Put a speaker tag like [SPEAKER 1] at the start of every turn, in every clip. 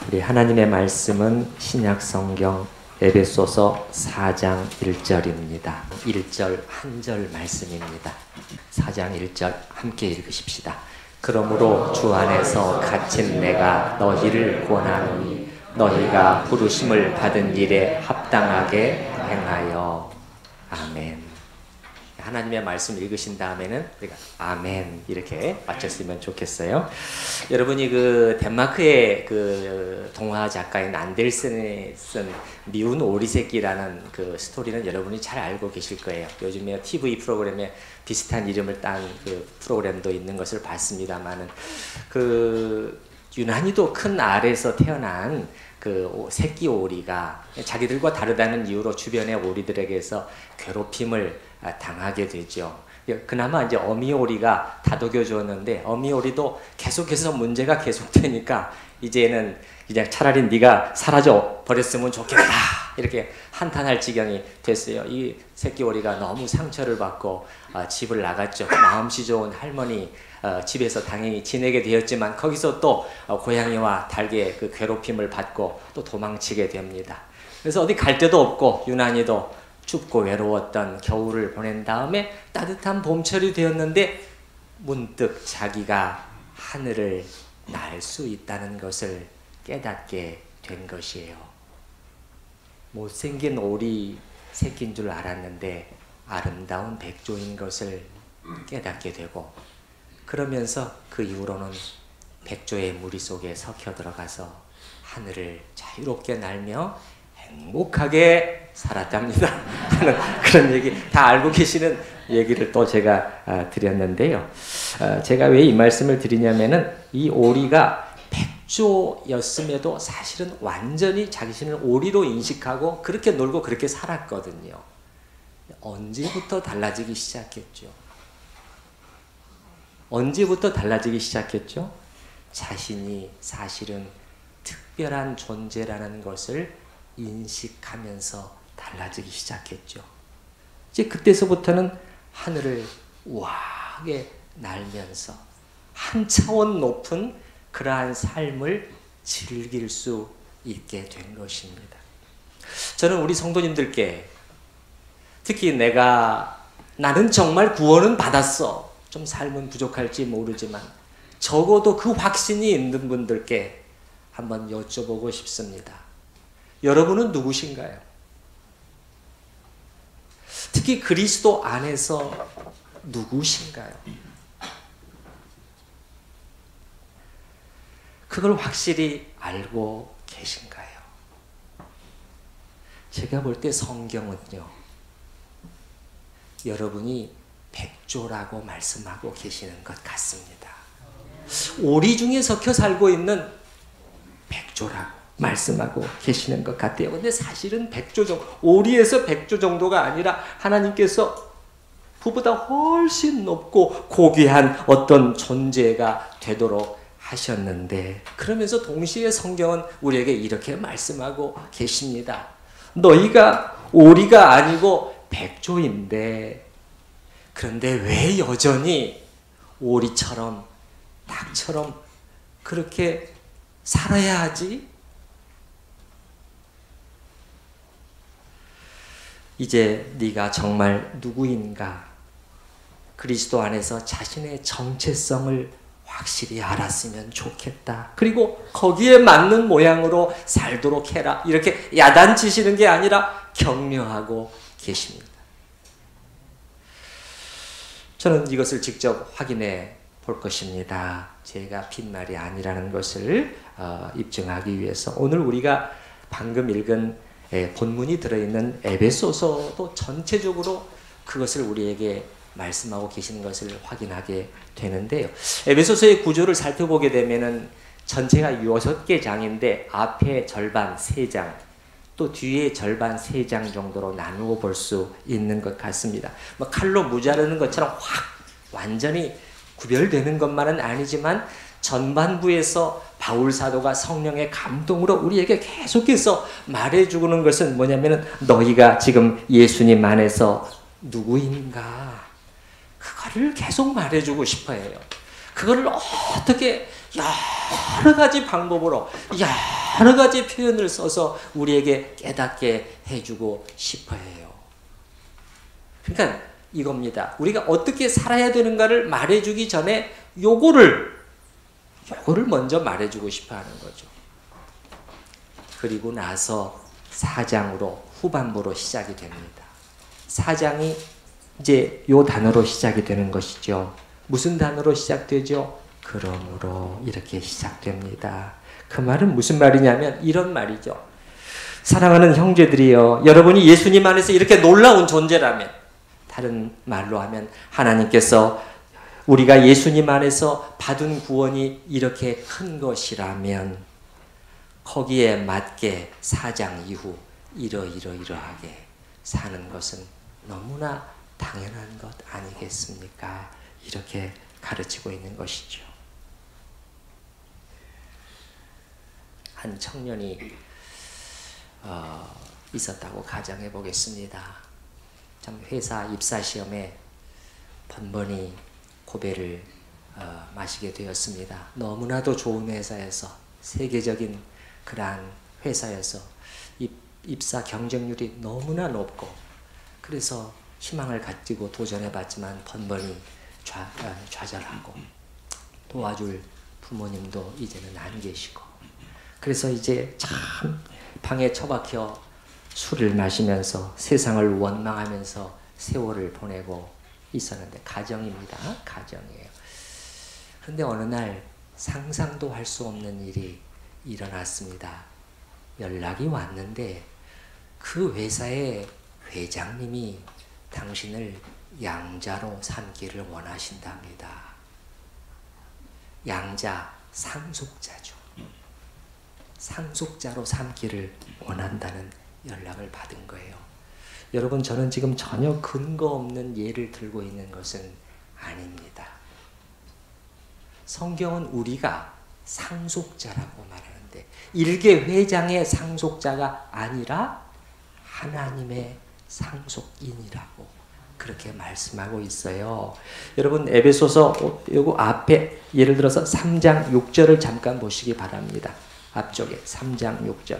[SPEAKER 1] 우리 하나님의 말씀은 신약 성경 에베소서 4장 1절입니다. 1절 한 절 말씀입니다. 4장 1절 함께 읽으십시다. 그러므로 주 안에서 갇힌 내가 너희를 권하노니 너희가 부르심을 받은 일에 합당하게 행하여. 아멘. 하나님의 말씀 읽으신 다음에는 우리가 아멘 이렇게 마쳤으면 좋겠어요. 여러분이 그 덴마크의 그 동화 작가인 안델센이 쓴 미운 오리새끼라는 그 스토리는 여러분이 잘 알고 계실 거예요. 요즘에 TV 프로그램에 비슷한 이름을 딴 그 프로그램도 있는 것을 봤습니다만은 그 유난히도 큰 알에서 태어난 그 새끼 오리가 자기들과 다르다는 이유로 주변의 오리들에게서 괴롭힘을 당하게 되죠. 그나마 이제 어미 오리가 다독여 주었는데 어미 오리도 계속해서 문제가 계속되니까 이제는 그냥 차라리 네가 사라져 버렸으면 좋겠다 이렇게 한탄할 지경이 됐어요. 이 새끼 오리가 너무 상처를 받고 집을 나갔죠. 마음씨 좋은 할머니 집에서 당연히 지내게 되었지만 거기서 또 고양이와 닭의 그 괴롭힘을 받고 또 도망치게 됩니다. 그래서 어디 갈 데도 없고 유난히도 춥고 외로웠던 겨울을 보낸 다음에 따뜻한 봄철이 되었는데 문득 자기가 하늘을 날 수 있다는 것을 깨닫게 된 것이에요. 못생긴 오리 새끼인 줄 알았는데 아름다운 백조인 것을 깨닫게 되고 그러면서 그 이후로는 백조의 무리 속에 섞여 들어가서 하늘을 자유롭게 날며 행복하게 살았답니다 하는 그런 얘기 다 알고 계시는 얘기를 또 제가 드렸는데요. 제가 왜 이 말씀을 드리냐면은 이 오리가 백조였음에도 사실은 완전히 자신을 오리로 인식하고 그렇게 놀고 그렇게 살았거든요. 언제부터 달라지기 시작했죠? 언제부터 달라지기 시작했죠? 자신이 사실은 특별한 존재라는 것을 인식하면서 달라지기 시작했죠. 이제 그때서부터는 하늘을 우아하게 날면서 한 차원 높은 그러한 삶을 즐길 수 있게 된 것입니다. 저는 우리 성도님들께 특히 나는 정말 구원은 받았어. 좀 삶은 부족할지 모르지만 적어도 그 확신이 있는 분들께 한번 여쭤보고 싶습니다. 여러분은 누구신가요? 특히 그리스도 안에서 누구신가요? 그걸 확실히 알고 계신가요? 제가 볼 때 성경은요, 여러분이 백조라고 말씀하고 계시는 것 같습니다. 오리 중에 섞여 살고 있는 백조라고 말씀하고 계시는 것 같아요. 근데 사실은 백조 정도, 오리에서 백조 정도가 아니라 하나님께서 그보다 훨씬 높고 고귀한 어떤 존재가 되도록 하셨는데, 그러면서 동시에 성경은 우리에게 이렇게 말씀하고 계십니다. 너희가 오리가 아니고 백조인데, 그런데 왜 여전히 오리처럼 닭처럼 그렇게 살아야 하지? 이제 네가 정말 누구인가? 그리스도 안에서 자신의 정체성을 확실히 알았으면 좋겠다. 그리고 거기에 맞는 모양으로 살도록 해라. 이렇게 야단치시는 게 아니라 격려하고 계십니다. 저는 이것을 직접 확인해 볼 것입니다. 제가 빈말이 아니라는 것을 입증하기 위해서 오늘 우리가 방금 읽은 본문이 들어있는 에베소서도 전체적으로 그것을 우리에게 말씀하고 계시는 것을 확인하게 되는데요. 에베소서의 구조를 살펴보게 되면은 전체가 6개 장인데 앞에 절반 3장, 또 뒤에 절반 3장 정도로 나누어 볼 수 있는 것 같습니다. 뭐 칼로 무자르는 것처럼 확 완전히 구별되는 것만은 아니지만 전반부에서 바울 사도가 성령의 감동으로 우리에게 계속해서 말해주는 것은 뭐냐면은 너희가 지금 예수님 안에서 누구인가? 그거를 계속 말해주고 싶어 해요. 그거를 어떻게 여러 가지 방법으로 여러 가지 표현을 써서 우리에게 깨닫게 해주고 싶어 해요. 그러니까 이겁니다. 우리가 어떻게 살아야 되는가를 말해주기 전에 요거를 먼저 말해주고 싶어 하는 거죠. 그리고 나서 4장으로 후반부로 시작이 됩니다. 4장이 이제 요 단어로 시작이 되는 것이죠. 무슨 단어로 시작되죠? 그러므로 이렇게 시작됩니다. 그 말은 무슨 말이냐면 이런 말이죠. 사랑하는 형제들이여, 여러분이 예수님 안에서 이렇게 놀라운 존재라면, 다른 말로 하면 하나님께서 우리가 예수님 안에서 받은 구원이 이렇게 큰 것이라면 거기에 맞게 4장 이후 이러하게 사는 것은 너무나 당연한 것 아니겠습니까? 이렇게 가르치고 있는 것이죠. 한 청년이 있었다고 가정해 보겠습니다. 참 회사 입사 시험에 번번이 고배를 마시게 되었습니다. 너무나도 좋은 회사에서, 세계적인 그러한 회사에서 입사 경쟁률이 너무나 높고, 그래서 희망을 가지고 도전해 봤지만 번번이 좌절하고, 도와줄 부모님도 이제는 안 계시고, 그래서 이제 참 방에 처박혀 술을 마시면서 세상을 원망하면서 세월을 보내고 있었는데, 가정입니다. 가정이에요. 그런데 어느 날 상상도 할 수 없는 일이 일어났습니다. 연락이 왔는데 그 회사의 회장님이 당신을 양자로 삼기를 원하신답니다. 양자, 상속자죠. 상속자로 삼기를 원한다는 연락을 받은 거예요. 여러분, 저는 지금 전혀 근거 없는 예를 들고 있는 것은 아닙니다. 성경은 우리가 상속자라고 말하는데, 일개 회장의 상속자가 아니라 하나님의 상속인이라고 그렇게 말씀하고 있어요. 여러분, 에베소서 요거 앞에 예를 들어서 3장 6절을 잠깐 보시기 바랍니다. 앞쪽에 3장 6절.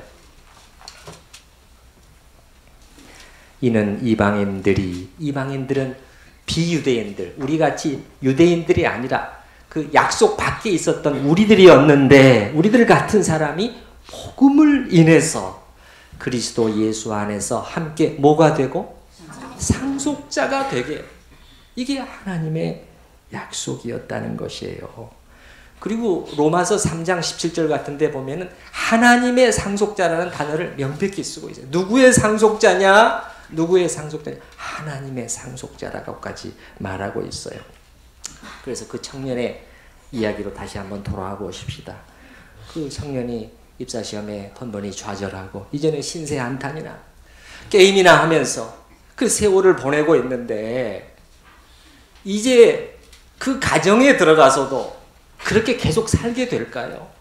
[SPEAKER 1] 이는 이방인들은 비유대인들, 우리같이 유대인들이 아니라 그 약속 밖에 있었던 우리들이었는데, 우리들 같은 사람이 복음을 인해서 그리스도 예수 안에서 함께 뭐가 되고? 상속자가 되게. 이게 하나님의 약속이었다는 것이에요. 그리고 로마서 3장 17절 같은 데 보면은 하나님의 상속자라는 단어를 명백히 쓰고 있어요. 누구의 상속자냐? 누구의 상속자냐? 하나님의 상속자라고까지 말하고 있어요. 그래서 그 청년의 이야기로 다시 한번 돌아와 보십시다. 그 청년이 입사시험에 번번이 좌절하고 이제는 신세 한탄이나 게임이나 하면서 그 세월을 보내고 있는데, 이제 그 가정에 들어가서도 그렇게 계속 살게 될까요?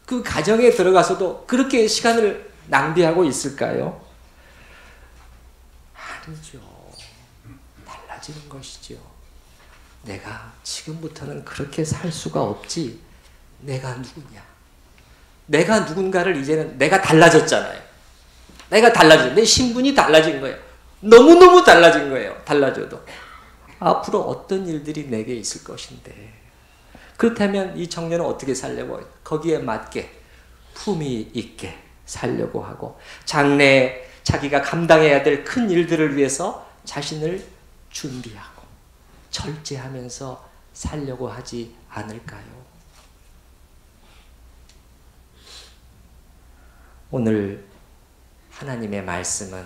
[SPEAKER 1] 그 가정에 들어가서도 그렇게 시간을 낭비하고 있을까요? 아니죠. 달라지는 것이죠. 내가 지금부터는 그렇게 살 수가 없지. 내가 누구냐? 내가 누군가를 이제는 내가 달라졌잖아요. 내가 달라졌어요. 내 신분이 달라진 거예요. 너무너무 달라진 거예요. 달라져도. 앞으로 어떤 일들이 내게 있을 것인데. 그렇다면 이 청년은 어떻게 살려고 해요? 거기에 맞게 품위 있게 살려고 하고, 장래에 자기가 감당해야 될 큰 일들을 위해서 자신을 준비하고 절제하면서 살려고 하지 않을까요? 오늘 하나님의 말씀은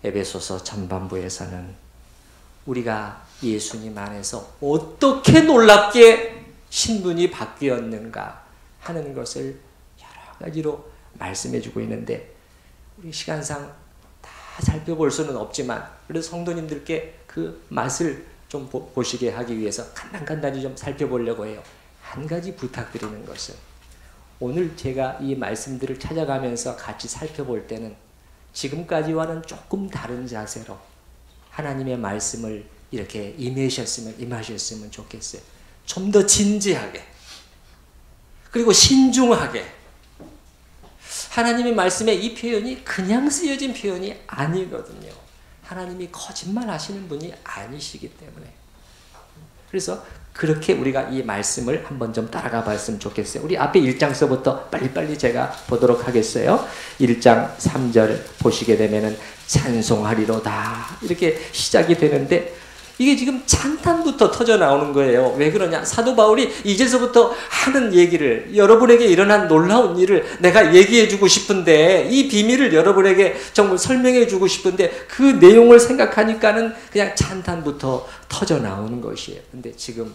[SPEAKER 1] 에베소서 전반부에서는 우리가 예수님 안에서 어떻게 놀랍게 신분이 바뀌었는가 하는 것을 여러 가지로 말씀해 주고 있는데, 우리 시간상 다 살펴볼 수는 없지만 그래도 성도님들께 그 맛을 좀 보시게 하기 위해서 간단히 좀 살펴보려고 해요. 한 가지 부탁드리는 것은, 오늘 제가 이 말씀들을 찾아가면서 같이 살펴볼 때는 지금까지와는 조금 다른 자세로 하나님의 말씀을 이렇게 임하셨으면 좋겠어요. 좀 더 진지하게, 그리고 신중하게. 하나님의 말씀에 이 표현이 그냥 쓰여진 표현이 아니거든요. 하나님이 거짓말 하시는 분이 아니시기 때문에. 그래서 그렇게 우리가 이 말씀을 한번 좀 따라가 봤으면 좋겠어요. 우리 앞에 1장서부터 빨리빨리 제가 보도록 하겠어요. 1장 3절 보시게 되면은 찬송하리로다 이렇게 시작이 되는데, 이게 지금 찬탄부터 터져 나오는 거예요. 왜 그러냐? 사도 바울이 이제서부터 하는 얘기를, 여러분에게 일어난 놀라운 일을 내가 얘기해 주고 싶은데, 이 비밀을 여러분에게 정말 설명해 주고 싶은데, 그 내용을 생각하니까는 그냥 찬탄부터 터져 나오는 것이에요. 근데 지금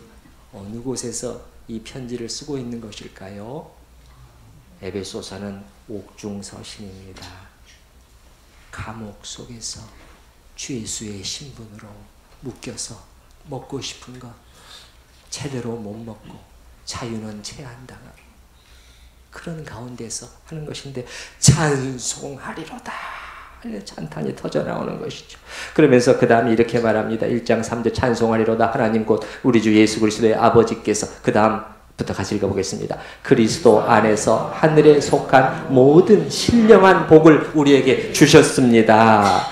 [SPEAKER 1] 어느 곳에서 이 편지를 쓰고 있는 것일까요? 에베소서는 옥중서신입니다. 감옥 속에서 주 예수의 신분으로 묶여서 먹고 싶은 것 제대로 못 먹고 자유는 제한당하고 그런 가운데서 하는 것인데, 찬송하리로다 찬탄이 터져 나오는 것이죠. 그러면서 그 다음에 이렇게 말합니다. 1장 3절 찬송하리로다 하나님 곧 우리 주 예수 그리스도의 아버지께서, 그 다음부터 같이 읽어보겠습니다. 그리스도 안에서 하늘에 속한 모든 신령한 복을 우리에게 주셨습니다.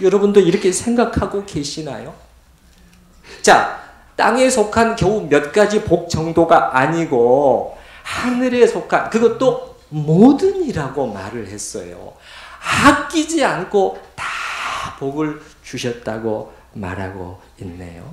[SPEAKER 1] 여러분도 이렇게 생각하고 계시나요? 자, 땅에 속한 겨우 몇 가지 복 정도가 아니고 하늘에 속한, 그것도 모든이라고 말을 했어요. 아끼지 않고 다 복을 주셨다고 말하고 있네요.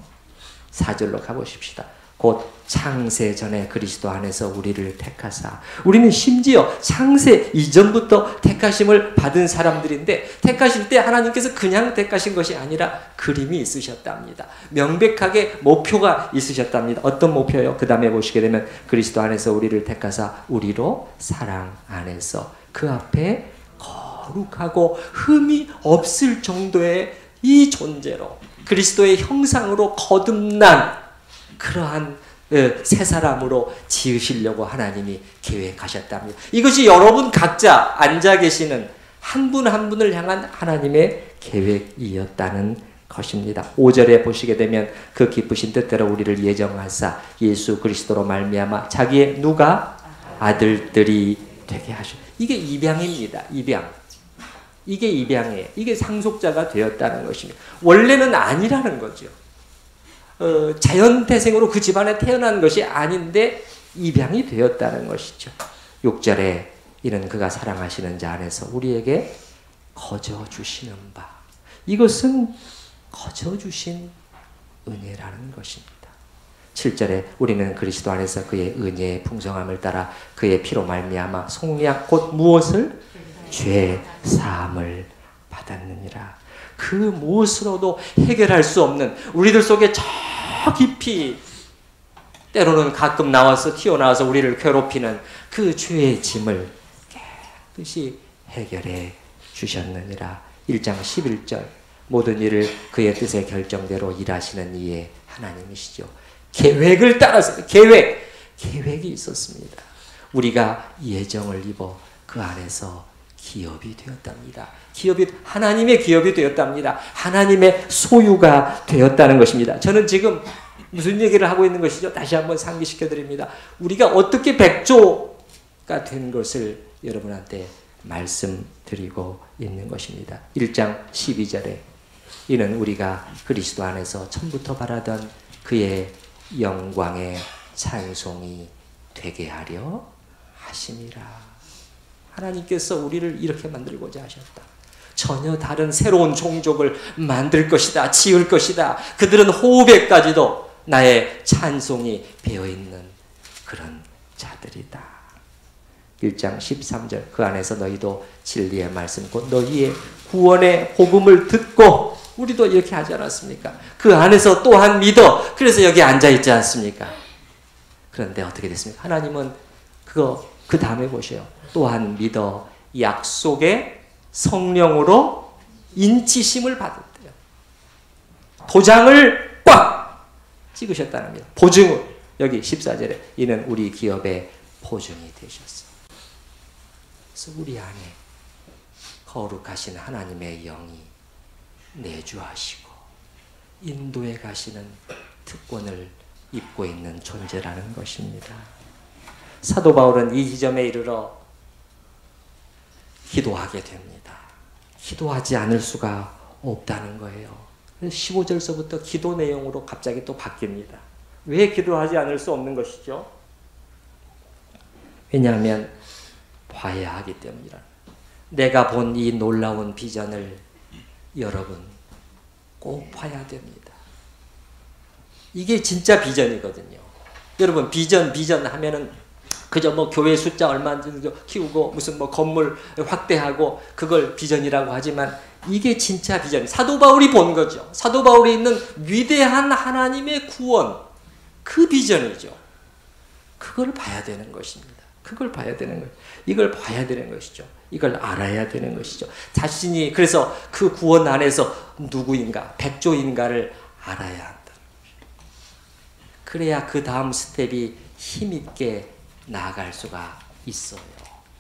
[SPEAKER 1] 4절로 가보십시다. 곧 창세 전에 그리스도 안에서 우리를 택하사, 우리는 심지어 창세 이전부터 택하심을 받은 사람들인데, 택하실 때 하나님께서 그냥 택하신 것이 아니라 그림이 있으셨답니다. 명백하게 목표가 있으셨답니다. 어떤 목표요? 그 다음에 보시게 되면 그리스도 안에서 우리를 택하사 우리로 사랑 안에서 그 앞에 거룩하고 흠이 없을 정도의 이 존재로 그리스도의 형상으로 거듭난 그러한 새 사람으로 지으시려고 하나님이 계획하셨답니다. 이것이 여러분 각자 앉아 계시는 한 분 한 분을 향한 하나님의 계획이었다는 것입니다. 5절에 보시게 되면 그 기쁘신 뜻대로 우리를 예정하사 예수 그리스도로 말미암아 자기의 누가 아들들이 되게 하셨. 이게 입양입니다. 입양. 이게 입양이에요. 이게 상속자가 되었다는 것입니다. 원래는 아니라는 거죠. 자연태생으로 그 집안에 태어난 것이 아닌데 입양이 되었다는 것이죠. 6절에 이는 그가 사랑하시는 자 안에서 우리에게 거저 주시는 바. 이것은 거저 주신 은혜라는 것입니다. 7절에 우리는 그리스도 안에서 그의 은혜의 풍성함을 따라 그의 피로 말미암아 속량 곧 무엇을? 죄 사함을 받았느니라. 그 무엇으로도 해결할 수 없는, 우리들 속에 저 깊이 때로는 가끔 나와서 튀어나와서 우리를 괴롭히는 그 죄의 짐을 깨끗이 해결해 주셨느니라. 1장 11절 모든 일을 그의 뜻의 결정대로 일하시는 이의 하나님이시죠. 계획을 따라서 계획이 있었습니다. 우리가 예정을 입어 그 안에서 기업이 되었답니다. 기업이 하나님의 기업이 되었답니다. 하나님의 소유가 되었다는 것입니다. 저는 지금 무슨 얘기를 하고 있는 것이죠? 다시 한번 상기시켜 드립니다. 우리가 어떻게 백조가 된 것을 여러분한테 말씀드리고 있는 것입니다. 1장 12절에 이는 우리가 그리스도 안에서 처음부터 바라던 그의 영광의 찬송이 되게 하려 하심이라. 하나님께서 우리를 이렇게 만들고자 하셨다. 전혀 다른 새로운 종족을 만들 것이다. 지을 것이다. 그들은 호흡에까지도 나의 찬송이 배어있는 그런 자들이다. 1장 13절 그 안에서 너희도 진리의 말씀 곧 너희의 구원의 복음을 듣고, 우리도 이렇게 하지 않았습니까? 그 안에서 또한 믿어. 그래서 여기 앉아있지 않습니까? 그런데 어떻게 됐습니까? 하나님은 그 다음에 보세요. 또한 믿어 약속의 성령으로 인치심을 받았대요. 도장을 꽉 찍으셨다는 겁니다. 보증을. 여기 14절에 이는 우리 기업의 보증이 되셨어. 그래서 우리 안에 거룩하신 하나님의 영이 내주하시고 인도해 가시는 특권을 입고 있는 존재라는 것입니다. 사도 바울은 이 지점에 이르러 기도하게 됩니다. 기도하지 않을 수가 없다는 거예요. 15절서부터 기도 내용으로 갑자기 또 바뀝니다. 왜 기도하지 않을 수 없는 것이죠? 왜냐하면 봐야 하기 때문이라. 내가 본 이 놀라운 비전을 여러분 꼭 봐야 됩니다. 이게 진짜 비전이거든요. 여러분 비전 하면은 그저 뭐 교회 숫자 얼마 키우고 무슨 뭐 건물 확대하고 그걸 비전이라고 하지만 이게 진짜 비전. 사도 바울이 본 거죠. 사도 바울이 있는 위대한 하나님의 구원, 그 비전이죠. 그걸 봐야 되는 것입니다. 그걸 봐야 되는 거예요. 이걸 봐야 되는 것이죠. 이걸 알아야 되는 것이죠. 자신이 그래서 그 구원 안에서 누구인가, 백조인가를 알아야 한다. 그래야 그 다음 스텝이 힘있게 나아갈 수가 있어요.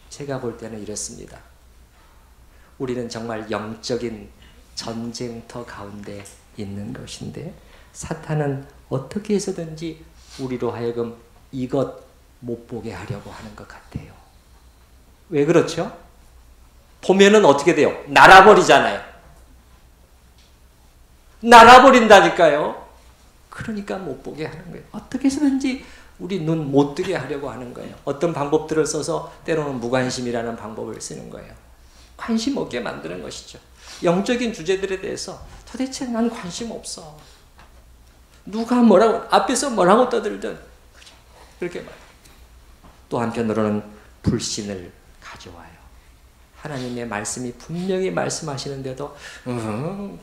[SPEAKER 1] 제가 볼 때는 이렇습니다. 우리는 정말 영적인 전쟁터 가운데 있는 것인데 사탄은 어떻게 해서든지 우리로 하여금 이것 못 보게 하려고 하는 것 같아요. 왜 그렇죠? 보면은 어떻게 돼요? 날아버리잖아요. 날아버린다니까요. 그러니까 못 보게 하는 거예요. 어떻게 해서든지 우리 눈 못 뜨게 하려고 하는 거예요. 어떤 방법들을 써서 때로는 무관심이라는 방법을 쓰는 거예요. 관심 없게 만드는 것이죠. 영적인 주제들에 대해서 도대체 난 관심 없어. 누가 뭐라고 앞에서 뭐라고 떠들든 그렇게 말해요. 또 한편으로는 불신을 가져와요. 하나님의 말씀이 분명히 말씀하시는데도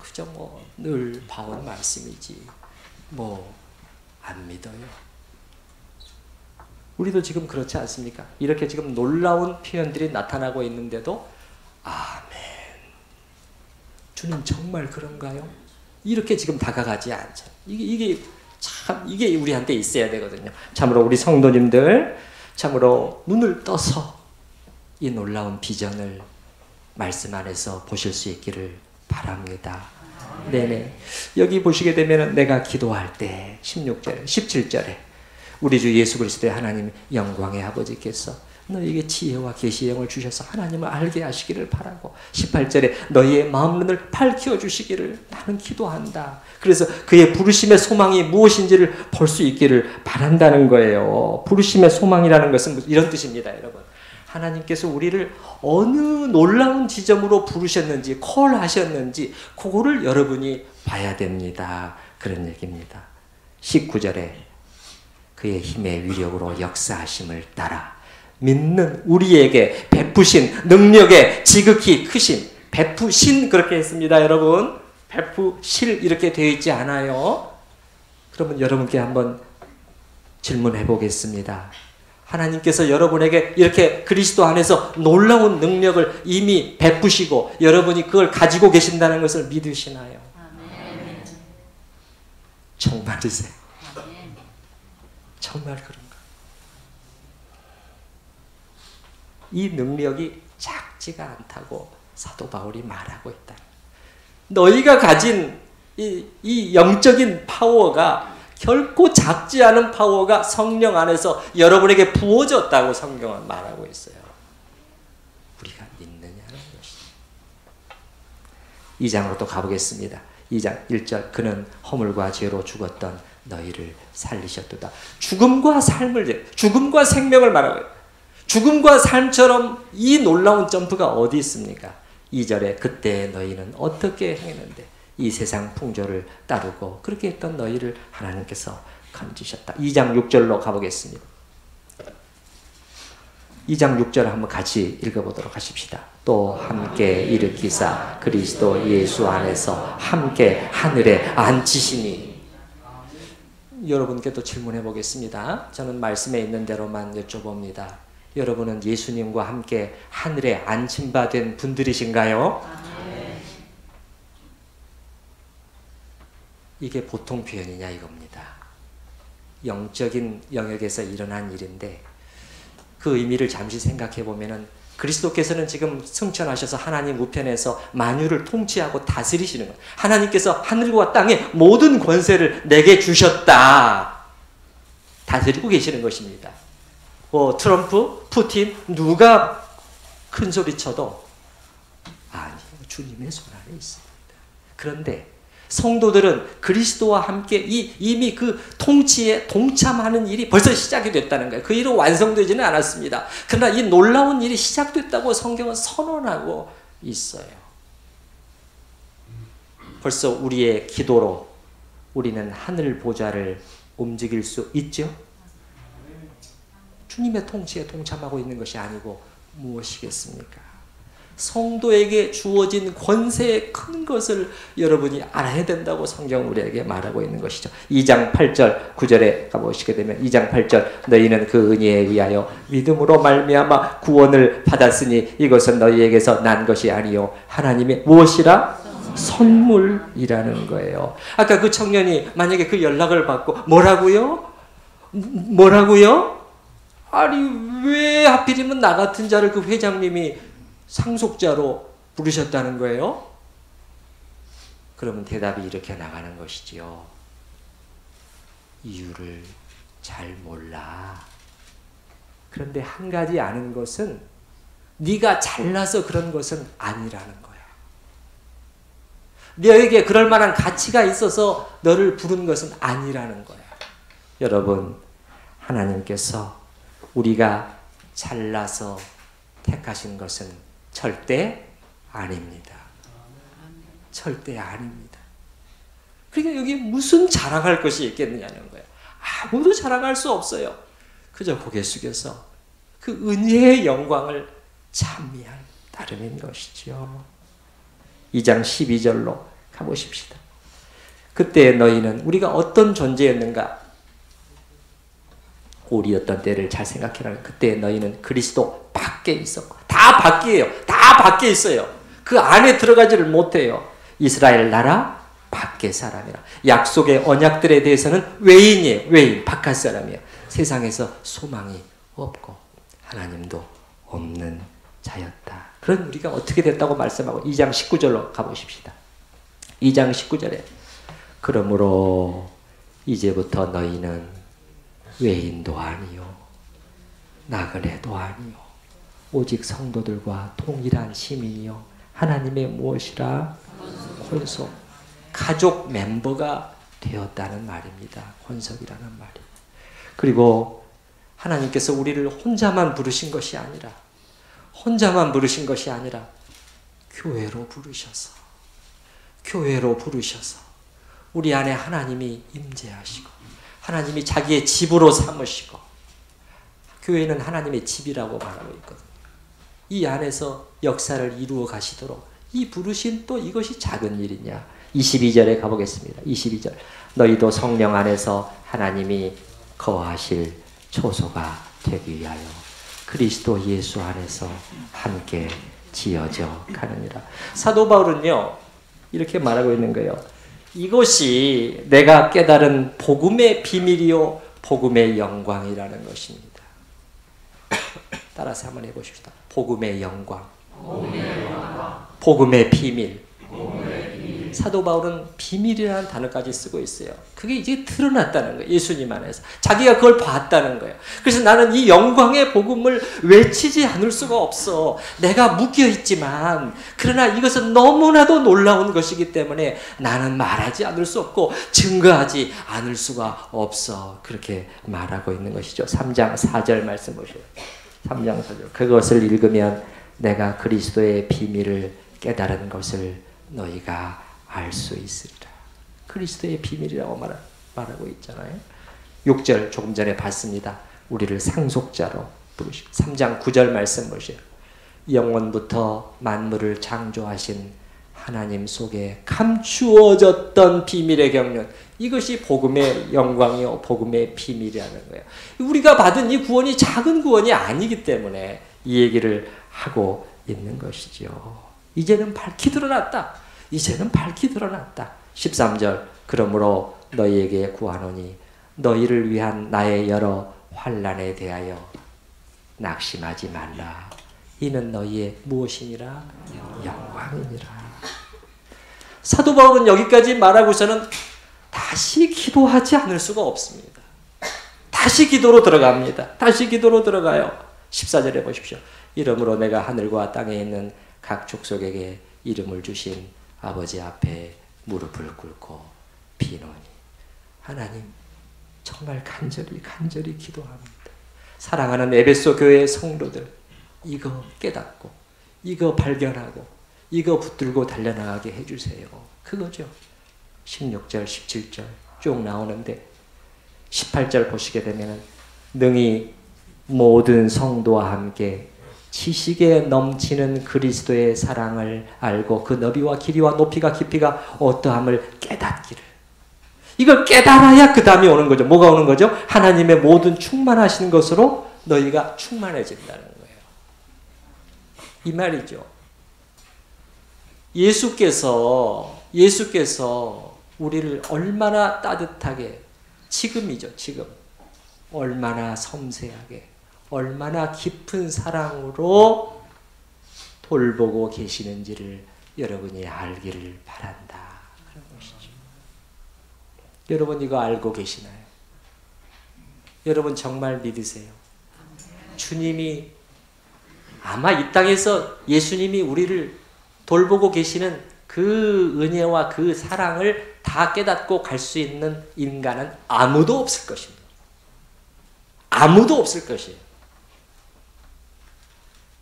[SPEAKER 1] 그저 뭐 늘 봐온 말씀이지 뭐 안 믿어요. 우리도 지금 그렇지 않습니까? 이렇게 지금 놀라운 표현들이 나타나고 있는데도 아멘. 주님 정말 그런가요? 이렇게 지금 다가가지 않죠. 이게 우리한테 있어야 되거든요. 참으로 우리 성도님들 참으로 눈을 떠서 이 놀라운 비전을 말씀 안에서 보실 수 있기를 바랍니다. 네네. 여기 보시게 되면 내가 기도할 때 16절에 17절에 우리 주 예수 그리스도의 하나님 영광의 아버지께서 너희에게 지혜와 계시의 영을 주셔서 하나님을 알게 하시기를 바라고 18절에 너희의 마음눈을 밝혀 주시기를 나는 기도한다. 그래서 그의 부르심의 소망이 무엇인지를 볼 수 있기를 바란다는 거예요. 부르심의 소망이라는 것은 이런 뜻입니다, 여러분. 하나님께서 우리를 어느 놀라운 지점으로 부르셨는지 콜하셨는지 그거를 여러분이 봐야 됩니다. 그런 얘기입니다. 19절에 그의 힘의 위력으로 역사하심을 따라 믿는 우리에게 베푸신 능력의 지극히 크신 베푸신 그렇게 했습니다. 여러분 베푸실 이렇게 되어 있지 않아요. 그러면 여러분께 한번 질문해 보겠습니다. 하나님께서 여러분에게 이렇게 그리스도 안에서 놀라운 능력을 이미 베푸시고 여러분이 그걸 가지고 계신다는 것을 믿으시나요? 아멘. 정말이세요? 아멘. 정말 그런가? 이 능력이 작지가 않다고 사도 바울이 말하고 있다. 너희가 가진 이 영적인 파워가 결코 작지 않은 파워가 성령 안에서 여러분에게 부어졌다고 성경은 말하고 있어요. 우리가 믿느냐는 것이죠. 2장으로 또 가보겠습니다. 2장 1절 그는 허물과 죄로 죽었던 너희를 살리셨도다. 죽음과 생명을 말하고 있어요. 죽음과 삶처럼 이 놀라운 점프가 어디 있습니까? 2절에 그때 너희는 어떻게 행했는데 이 세상 풍조를 따르고 그렇게 했던 너희를 하나님께서 건지셨다. 2장 6절로 가보겠습니다. 2장 6절 한번 같이 읽어보도록 하십시다. 또 함께 일으키사 그리스도 예수 안에서 함께 하늘에 앉히시니. 여러분께 또 질문해 보겠습니다. 저는 말씀에 있는 대로만 여쭤봅니다. 여러분은 예수님과 함께 하늘에 안침받은 분들이신가요? 이게 보통 표현이냐 이겁니다. 영적인 영역에서 일어난 일인데 그 의미를 잠시 생각해 보면은 그리스도께서는 지금 승천하셔서 하나님 우편에서 만유를 통치하고 다스리시는 거예요. 하나님께서 하늘과 땅의 모든 권세를 내게 주셨다. 다스리고 계시는 것입니다. 트럼프, 푸틴 누가 큰 소리 쳐도 아니요, 주님의 손 안에 있습니다. 그런데 성도들은 그리스도와 함께 이미 그 통치에 동참하는 일이 벌써 시작이 됐다는 거예요. 그 일은 완성되지는 않았습니다. 그러나 이 놀라운 일이 시작됐다고 성경은 선언하고 있어요. 벌써 우리의 기도로 우리는 하늘 보좌를 움직일 수 있죠? 주님의 통치에 동참하고 있는 것이 아니고 무엇이겠습니까? 성도에게 주어진 권세의 큰 것을 여러분이 알아야 된다고 성경은 우리에게 말하고 있는 것이죠. 2장 8절 9절에 가보시게 되면 2장 8절 너희는 그 은혜에 의하여 믿음으로 말미암아 구원을 받았으니 이것은 너희에게서 난 것이 아니요 하나님의 무엇이라? 선물이라는 거예요. 아까 그 청년이 만약에 그 연락을 받고 뭐라고요? 아니 왜 하필이면 나 같은 자를 그 회장님이 상속자로 부르셨다는 거예요? 그러면 대답이 이렇게 나가는 것이지요. 이유를 잘 몰라. 그런데 한 가지 아는 것은 네가 잘나서 그런 것은 아니라는 거야. 너에게 그럴 만한 가치가 있어서 너를 부른 것은 아니라는 거야. 여러분, 하나님께서 우리가 잘나서 택하신 것은 절대 아닙니다. 절대 아닙니다. 그러니까 여기 무슨 자랑할 것이 있겠느냐는 거예요. 아무도 자랑할 수 없어요. 그저 고개 숙여서 그 은혜의 영광을 찬미할 따름인 것이죠. 2장 12절로 가보십시다. 그때 너희는 우리가 어떤 존재였는가? 우리였던 때를 잘 생각해라. 그때 너희는 그리스도 밖에 있었고 다 밖이에요. 다 밖에 있어요. 그 안에 들어가지를 못해요. 이스라엘 나라 밖의 사람이라. 약속의 언약들에 대해서는 외인이에요. 외인, 바깥 사람이에요. 세상에서 소망이 없고 하나님도 없는 자였다. 그런 우리가 어떻게 됐다고 말씀하고 2장 19절로 가보십시다. 2장 19절에 그러므로 이제부터 너희는 외인도 아니요 나그네도 아니요 오직 성도들과 동일한 시민이요 하나님의 무엇이라? 권속 가족 멤버가 되었다는 말입니다. 권속이라는 말이. 그리고 하나님께서 우리를 혼자만 부르신 것이 아니라 교회로 부르셔서 우리 안에 하나님이 임재하시고 하나님이 자기의 집으로 삼으시고 교회는 하나님의 집이라고 말하고 있거든요. 이 안에서 역사를 이루어 가시도록 이 부르신 또 이것이 작은 일이냐. 22절에 가보겠습니다. 22절 너희도 성령 안에서 하나님이 거하실 초소가 되기 위하여 그리스도 예수 안에서 함께 지어져 가느니라. 사도 바울은요 이렇게 말하고 있는 거예요. 이것이 내가 깨달은 복음의 비밀이요 복음의 영광이라는 것입니다. 따라서 한번 해보십시다. 복음의 영광, 복음의 비밀. 사도 바울은 비밀이라는 단어까지 쓰고 있어요. 그게 이제 드러났다는 거예요. 예수님 안에서. 자기가 그걸 봤다는 거예요. 그래서 나는 이 영광의 복음을 외치지 않을 수가 없어. 내가 묶여있지만 그러나 이것은 너무나도 놀라운 것이기 때문에 나는 말하지 않을 수 없고 증거하지 않을 수가 없어. 그렇게 말하고 있는 것이죠. 3장 4절 말씀 보세요. 3장 4절 그것을 읽으면 내가 그리스도의 비밀을 깨달은 것을 너희가 알 수 있으리라. 그리스도의 비밀이라고 말하고 있잖아요. 6절 조금 전에 봤습니다. 우리를 상속자로 부르시고 3장 9절 말씀 보세요. 영원부터 만물을 창조하신 하나님 속에 감추어졌던 비밀의 경륜 이것이 복음의 영광이요 복음의 비밀이라는 거예요. 우리가 받은 이 구원이 작은 구원이 아니기 때문에 이 얘기를 하고 있는 것이죠. 이제는 밝히 드러났다. 13절 그러므로 너희에게 구하노니 너희를 위한 나의 여러 환난에 대하여 낙심하지 말라. 이는 너희의 무엇이니라? 영광이니라. 사도 바울은 여기까지 말하고서는 다시 기도하지 않을 수가 없습니다. 다시 기도로 들어갑니다. 다시 기도로 들어가요. 14절에 보십시오. 이러므로 내가 하늘과 땅에 있는 각 족속에게 이름을 주신 아버지 앞에 무릎을 꿇고 비노니. 하나님, 정말 간절히 기도합니다. 사랑하는 에베소 교회의 성도들, 이거 깨닫고 이거 발견하고 이거 붙들고 달려나가게 해주세요. 그거죠. 16절 17절 쭉 나오는데 18절 보시게 되면 능히 모든 성도와 함께 지식에 넘치는 그리스도의 사랑을 알고 그 너비와 길이와 높이가 깊이가 어떠함을 깨닫기를. 이걸 깨달아야 그 다음이 오는 거죠. 뭐가 오는 거죠? 하나님의 모든 충만하신 것으로 너희가 충만해진다는 거예요. 이 말이죠. 예수께서 우리를 얼마나 따뜻하게, 지금이죠, 지금. 얼마나 섬세하게, 얼마나 깊은 사랑으로 돌보고 계시는지를 여러분이 알기를 바란다. 그런 것이죠. 여러분 이거 알고 계시나요? 여러분 정말 믿으세요? 주님이 아마 이 땅에서 예수님이 우리를 돌보고 계시는 그 은혜와 그 사랑을 다 깨닫고 갈 수 있는 인간은 아무도 없을 것입니다. 아무도 없을 것이에요.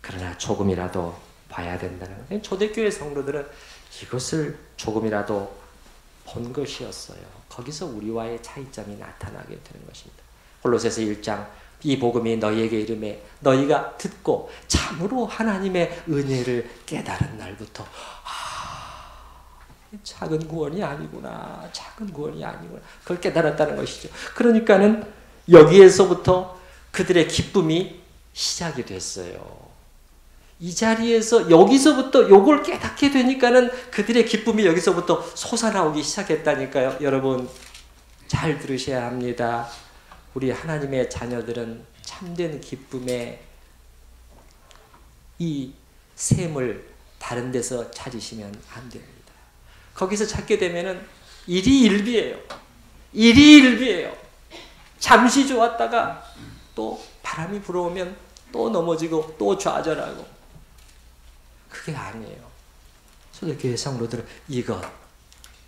[SPEAKER 1] 그러나 조금이라도 봐야 된다는 거예요. 초대교회 성도들은 이것을 조금이라도 본 것이었어요. 거기서 우리와의 차이점이 나타나게 되는 것입니다. 골로새서 1장 이 복음이 너희에게 이르매 너희가 듣고 참으로 하나님의 은혜를 깨달은 날부터 작은 구원이 아니구나. 작은 구원이 아니구나. 그걸 깨달았다는 것이죠. 그러니까는 여기에서부터 그들의 기쁨이 시작이 됐어요. 이 자리에서 여기서부터 요걸 깨닫게 되니까는 그들의 기쁨이 여기서부터 솟아나오기 시작했다니까요. 여러분 잘 들으셔야 합니다. 우리 하나님의 자녀들은 참된 기쁨의 이 샘을 다른 데서 찾으시면 안 됩니다. 거기서 찾게 되면은 일희일비예요. 일희일비예요. 잠시 좋았다가 또 바람이 불어오면 또 넘어지고 또 좌절하고. 그게 아니에요. 초대교회 성도들은 이것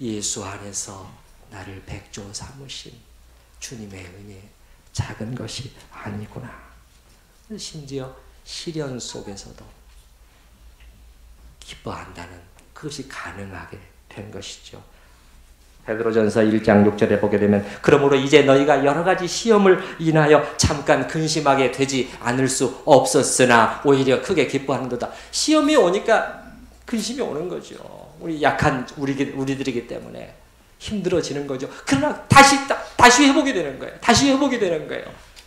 [SPEAKER 1] 예수 안에서 나를 백조 삼으신 주님의 은혜 작은 것이 아니구나. 심지어 시련 속에서도 기뻐한다는 그것이 가능하게 된 것이죠. 베드로전서 1장 6절에 보게 되면 그러므로 이제 너희가 여러 가지 시험을 인하여 잠깐 근심하게 되지 않을 수 없었으나 오히려 크게 기뻐하는도다. 시험이 오니까 근심이 오는 거죠. 우리 약한 우리들이기 때문에 힘들어지는 거죠. 그러나 다시 회복이 되는 거예요. 다시 회복이 되는 거예요.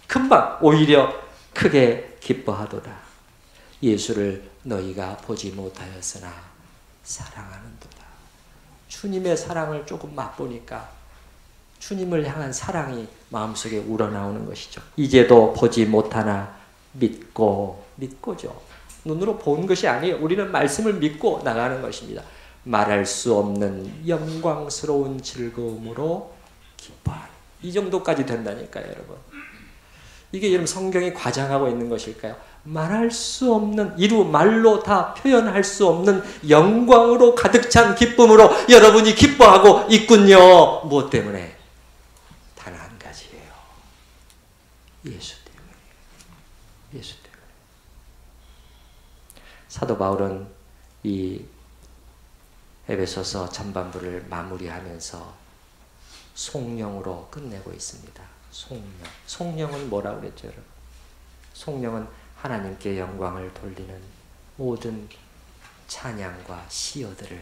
[SPEAKER 1] 금방 오히려 크게 기뻐하도다. 예수를 너희가 보지 못하였으나 사랑하는도다. 주님의 사랑을 조금 맛보니까 주님을 향한 사랑이 마음속에 우러나오는 것이죠. 이제도 보지 못하나 믿고죠. 눈으로 본 것이 아니에요. 우리는 말씀을 믿고 나가는 것입니다. 말할 수 없는 영광스러운 즐거움으로 기뻐하는. 이 정도까지 된다니까요, 여러분. 이게 여러분 성경이 과장하고 있는 것일까요? 말할 수 없는, 말로 다 표현할 수 없는 영광으로 가득 찬 기쁨으로 여러분이 기뻐하고 있군요. 무엇 때문에? 단 한 가지예요. 예수 때문에. 예수 때문에. 사도 바울은 이 에베소서 전반부를 마무리하면서 송령으로 끝내고 있습니다. 송령은 뭐라고 그랬죠, 여러분? 송령은 하나님께 영광을 돌리는 모든 찬양과 시어들을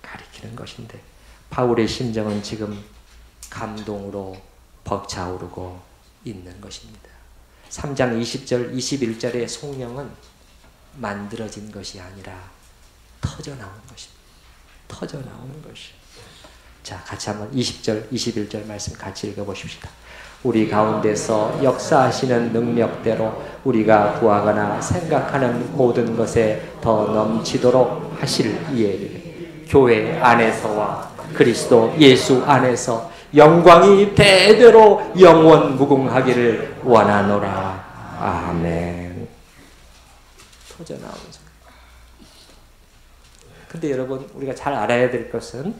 [SPEAKER 1] 가리키는 것인데 바울의 심정은 지금 감동으로 벅차오르고 있는 것입니다. 3장 20절, 21절의 송령은 만들어진 것이 아니라 터져나온 것입니다. 터져나오는 것이. 자, 같이 한번 20절, 21절 말씀 같이 읽어보십시다. 우리 가운데서 역사하시는 능력대로 우리가 구하거나 생각하는 모든 것에 더 넘치도록 하실 이에 교회 안에서와 그리스도 예수 안에서 영광이 대대로 영원 무궁하기를 원하노라. 아멘. 터져나오는 소리. 근데 여러분, 우리가 잘 알아야 될 것은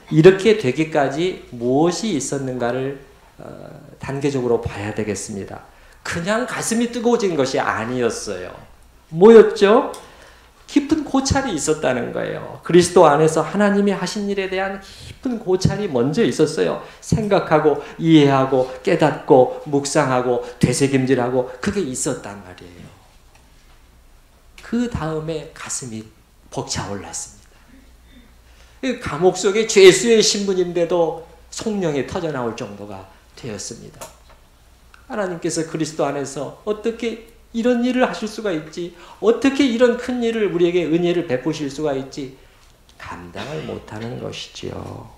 [SPEAKER 1] 이렇게 되기까지 무엇이 있었는가를 단계적으로 봐야 되겠습니다. 그냥 가슴이 뜨거워진 것이 아니었어요. 뭐였죠? 깊은 고찰이 있었다는 거예요. 그리스도 안에서 하나님이 하신 일에 대한 깊은 고찰이 먼저 있었어요. 생각하고 이해하고 깨닫고 묵상하고 되새김질하고 그게 있었단 말이에요. 그 다음에 가슴이 벅차올랐습니다. 감옥 속에 죄수의 신분인데도 성령이 터져나올 정도가 되었습니다. 하나님께서 그리스도 안에서 어떻게 이런 일을 하실 수가 있지? 어떻게 이런 큰 일을 우리에게 은혜를 베푸실 수가 있지? 감당을 못하는 것이지요.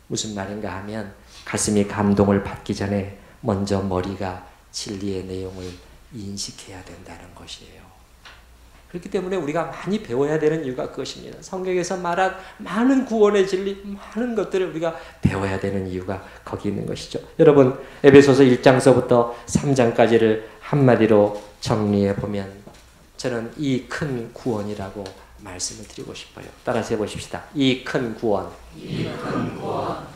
[SPEAKER 1] 무슨 말인가 하면 가슴이 감동을 받기 전에 먼저 머리가 진리의 내용을 인식해야 된다는 것이에요. 그렇기 때문에 우리가 많이 배워야 되는 이유가 그것입니다. 성경에서 말한 많은 구원의 진리, 많은 것들을 우리가 배워야 되는 이유가 거기 있는 것이죠. 여러분, 에베소서 1장서부터 3장까지를 한마디로 정리해 보면 저는 이 큰 구원이라고 말씀을 드리고 싶어요. 따라서 해보십시다. 이 큰 구원. 이 큰 구원.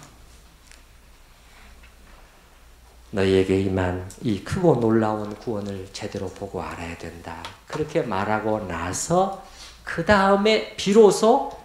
[SPEAKER 1] 너희에게 임한 이 크고 놀라운 구원을 제대로 보고 알아야 된다. 그렇게 말하고 나서 그 다음에 비로소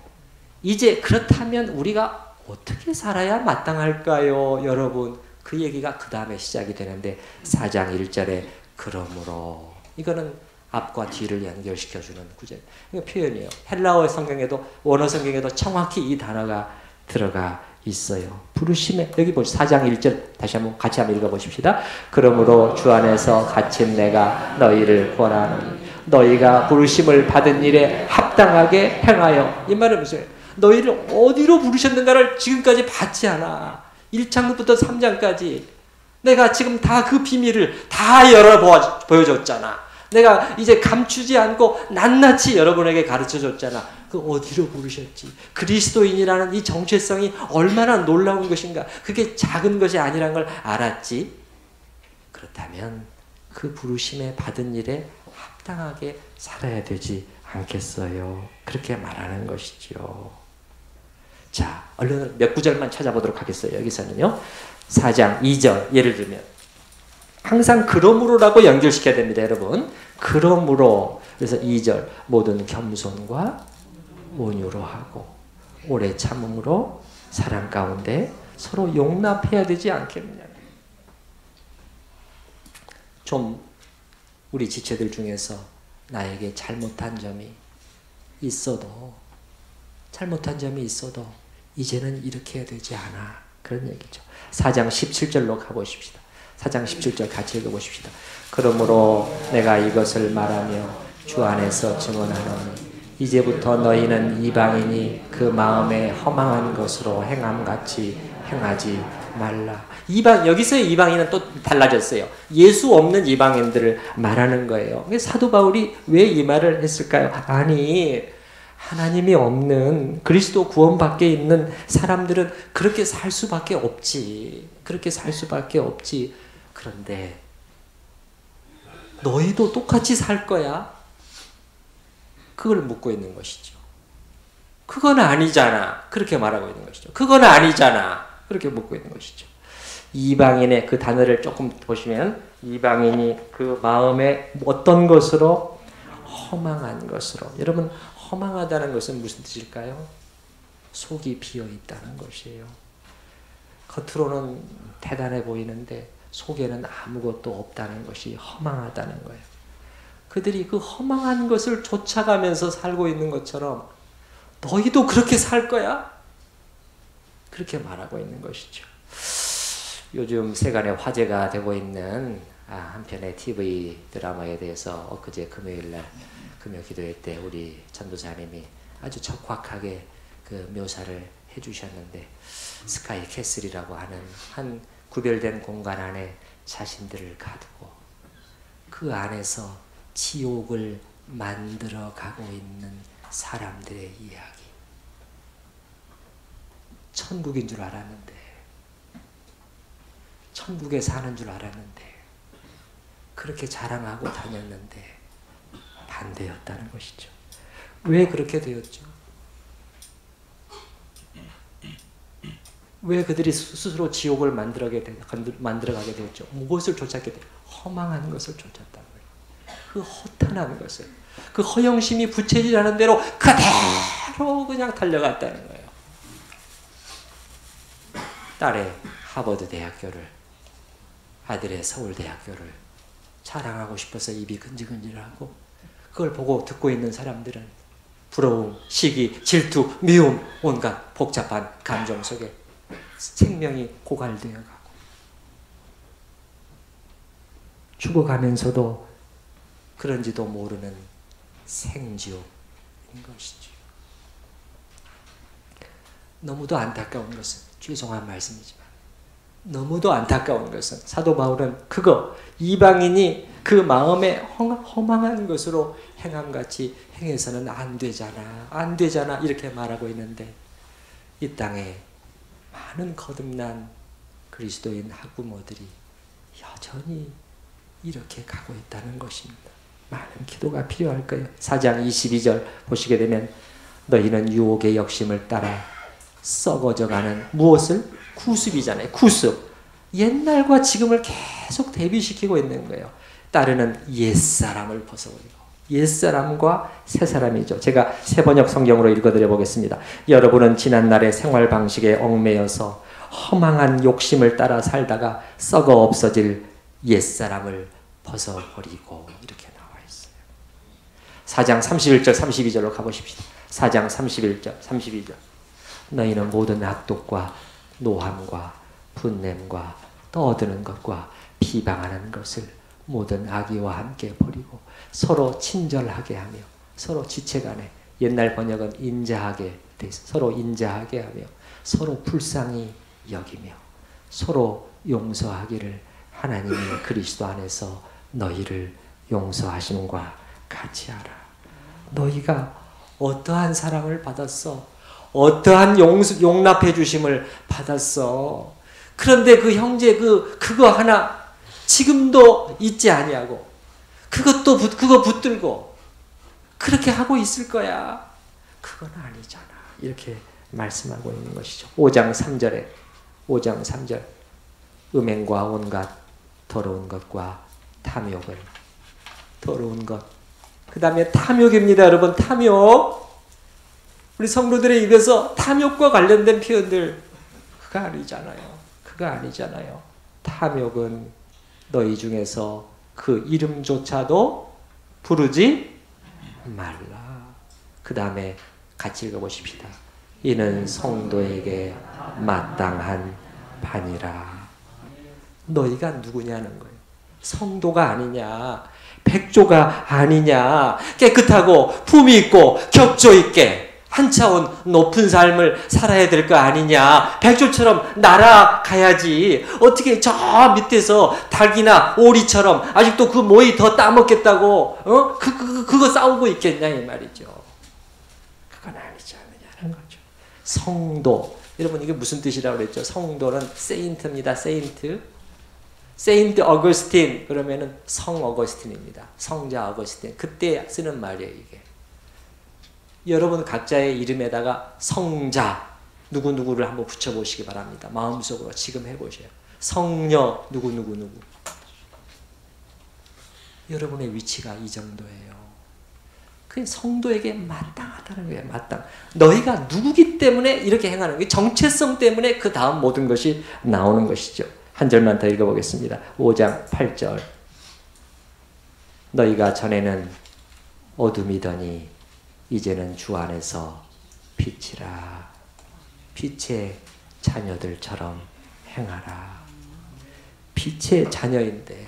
[SPEAKER 1] 이제 그렇다면 우리가 어떻게 살아야 마땅할까요? 여러분, 그 얘기가 그 다음에 시작이 되는데 4장 1절에 그러므로, 이거는 앞과 뒤를 연결시켜주는 구절, 표현이에요. 헬라어 성경에도 원어 성경에도 정확히 이 단어가 들어가 있어요. 부르심에, 여기 보시죠. 4장 1절 다시 한번 같이 한번 읽어보십시다. 그러므로 주 안에서 갇힌 내가 너희를 권하노니 너희가 부르심을 받은 일에 합당하게 행하여. 이 말은 무슨, 너희를 어디로 부르셨는가를 지금까지 받지 않아. 1장부터 3장까지 내가 지금 다 그 비밀을 다 보여줬잖아. 내가 이제 감추지 않고 낱낱이 여러분에게 가르쳐줬잖아. 그 어디로 부르셨지? 그리스도인이라는 이 정체성이 얼마나 놀라운 것인가. 그게 작은 것이 아니라는 걸 알았지. 그렇다면 그 부르심에 받은 일에 합당하게 살아야 되지 않겠어요? 그렇게 말하는 것이죠. 자, 얼른 몇 구절만 찾아보도록 하겠어요. 여기서는요. 4장 2절 예를 들면 항상 그러므로라고 연결시켜야 됩니다. 여러분. 그러므로, 그래서 2절 모든 겸손과 온유로 하고 오래 참음으로 사랑 가운데 서로 용납해야 되지 않겠느냐. 좀 우리 지체들 중에서 나에게 잘못한 점이 있어도 이제는 이렇게 해야 되지 않아. 그런 얘기죠. 4장 17절로 가보십시다. 4장 17절 같이 읽어보십시다. 그러므로 내가 이것을 말하며 주 안에서 증언하노니 이제부터 너희는 이방인이 그 마음에 허망한 것으로 행함같이 행하지 말라. 여기서의 이방인은 또 달라졌어요. 예수 없는 이방인들을 말하는 거예요. 사도 바울이 왜 이 말을 했을까요? 아니, 하나님이 없는 그리스도 구원 밖에 있는 사람들은 그렇게 살 수밖에 없지. 그런데 너희도 똑같이 살 거야? 그걸 묻고 있는 것이죠. 그건 아니잖아. 그렇게 말하고 있는 것이죠. 그건 아니잖아. 그렇게 묻고 있는 것이죠. 이방인의 그 단어를 조금 보시면 이방인이 그 마음에 어떤 것으로? 허망한 것으로. 여러분, 허망하다는 것은 무슨 뜻일까요? 속이 비어 있다는 것이에요. 겉으로는 대단해 보이는데 속에는 아무것도 없다는 것이 허망하다는 거예요. 그들이 그 허망한 것을 쫓아가면서 살고 있는 것처럼 너희도 그렇게 살 거야? 그렇게 말하고 있는 것이죠. 요즘 세간에 화제가 되고 있는 한 편의 TV 드라마에 대해서 엊그제 금요일날 금요 기도회 때 우리 전도사님이 아주 적확하게 그 묘사를 해주셨는데 스카이 캐슬이라고 하는 한 구별된 공간 안에 자신들을 가두고 그 안에서 지옥을 만들어 가고 있는 사람들의 이야기. 천국인 줄 알았는데, 천국에 사는 줄 알았는데, 그렇게 자랑하고 다녔는데 반대였다는 것이죠. 왜 그렇게 되었죠? 왜 그들이 스스로 지옥을 만들어가게 되었죠? 무엇을 쫓았게 돼요? 허망한 것을 쫓았다는 거예요. 그 허탄한 것을, 그 허영심이 부채질하는 대로 그대로 그냥 달려갔다는 거예요. 딸의 하버드 대학교를, 아들의 서울대학교를 자랑하고 싶어서 입이 근질근질하고, 그걸 보고 듣고 있는 사람들은 부러움, 시기, 질투, 미움, 온갖 복잡한 감정 속에 생명이 고갈되어 가고, 죽어가면서도 그런지도 모르는 생지옥인 것이죠. 너무도 안타까운 것은, 죄송한 말씀이지만 너무도 안타까운 것은, 사도 바울은 그거 이방인이 그 마음에 허망한 것으로 행함같이 행해서는 안 되잖아 이렇게 말하고 있는데, 이 땅에 많은 거듭난 그리스도인 학부모들이 여전히 이렇게 가고 있다는 것입니다. 많은 기도가 필요할 거예요. 4장 22절 보시게 되면, 너희는 유혹의 욕심을 따라 썩어져가는, 무엇을? 구습이잖아요. 구습. 옛날과 지금을 계속 대비시키고 있는 거예요. 따르는 옛사람을 벗어버리고, 옛사람과 새사람이죠. 제가 새번역 성경으로 읽어드려 보겠습니다. 여러분은 지난날의 생활 방식에 얽매여서 허망한 욕심을 따라 살다가 썩어 없어질 옛사람을 벗어버리고, 이렇게 나와 있어요. 4장 31절 32절로 가보십시다. 4장 31절 32절. 너희는 모든 악독과 노함과 분냄과 떠드는 것과 비방하는 것을 모든 악의와 함께 버리고 서로 친절하게 하며, 서로 지체간에, 옛날 번역은 인자하게 돼 있어, 서로 인자하게 하며 서로 불쌍히 여기며 서로 용서하기를 하나님이 그리스도 안에서 너희를 용서하심과 같이 하라. 너희가 어떠한 사랑을 받았어? 어떠한 용납해 주심을 받았어? 그런데 그 형제 그거 하나 지금도 잊지 아니하고 그거 붙들고 그렇게 하고 있을 거야. 그건 아니잖아. 이렇게 말씀하고 있는 것이죠. 5장 3절 음행과 온갖 더러운 것과 탐욕은, 더러운 것, 그 다음에 탐욕입니다. 여러분, 탐욕. 우리 성도들의 입에서 탐욕과 관련된 표현들, 그거 아니잖아요. 탐욕은 너희 중에서 그 이름조차도 부르지 말라. 그 다음에 같이 읽어보십시다. 이는 성도에게 마땅한 반이라. 너희가 누구냐는 거예요. 성도가 아니냐, 백조가 아니냐, 깨끗하고 품위 있고 격조 있게 한 차원 높은 삶을 살아야 될 거 아니냐. 백조처럼 날아가야지. 어떻게 저 밑에서 닭이나 오리처럼 아직도 그 모이 더 따먹겠다고 그거 싸우고 있겠냐 이 말이죠. 그건 아니지 않느냐는 거죠. 성도, 여러분 이게 무슨 뜻이라고 그랬죠? 성도는 세인트입니다. 세인트 어거스틴 그러면은 성 어거스틴입니다. 성자 어거스틴. 그때 쓰는 말이에요 이게. 여러분 각자의 이름에다가 성자 누구누구를 한번 붙여보시기 바랍니다. 마음속으로 지금 해보세요. 성녀 누구누구. 여러분의 위치가 이 정도예요. 그 성도에게 마땅하다는 거예요. 마땅. 너희가 누구기 때문에 이렇게 행하는 거예요. 정체성 때문에 그 다음 모든 것이 나오는 것이죠. 한 절만 더 읽어보겠습니다. 5장 8절. 너희가 전에는 어둠이더니 이제는 주 안에서 빛이라. 빛의 자녀들처럼 행하라. 빛의 자녀인데,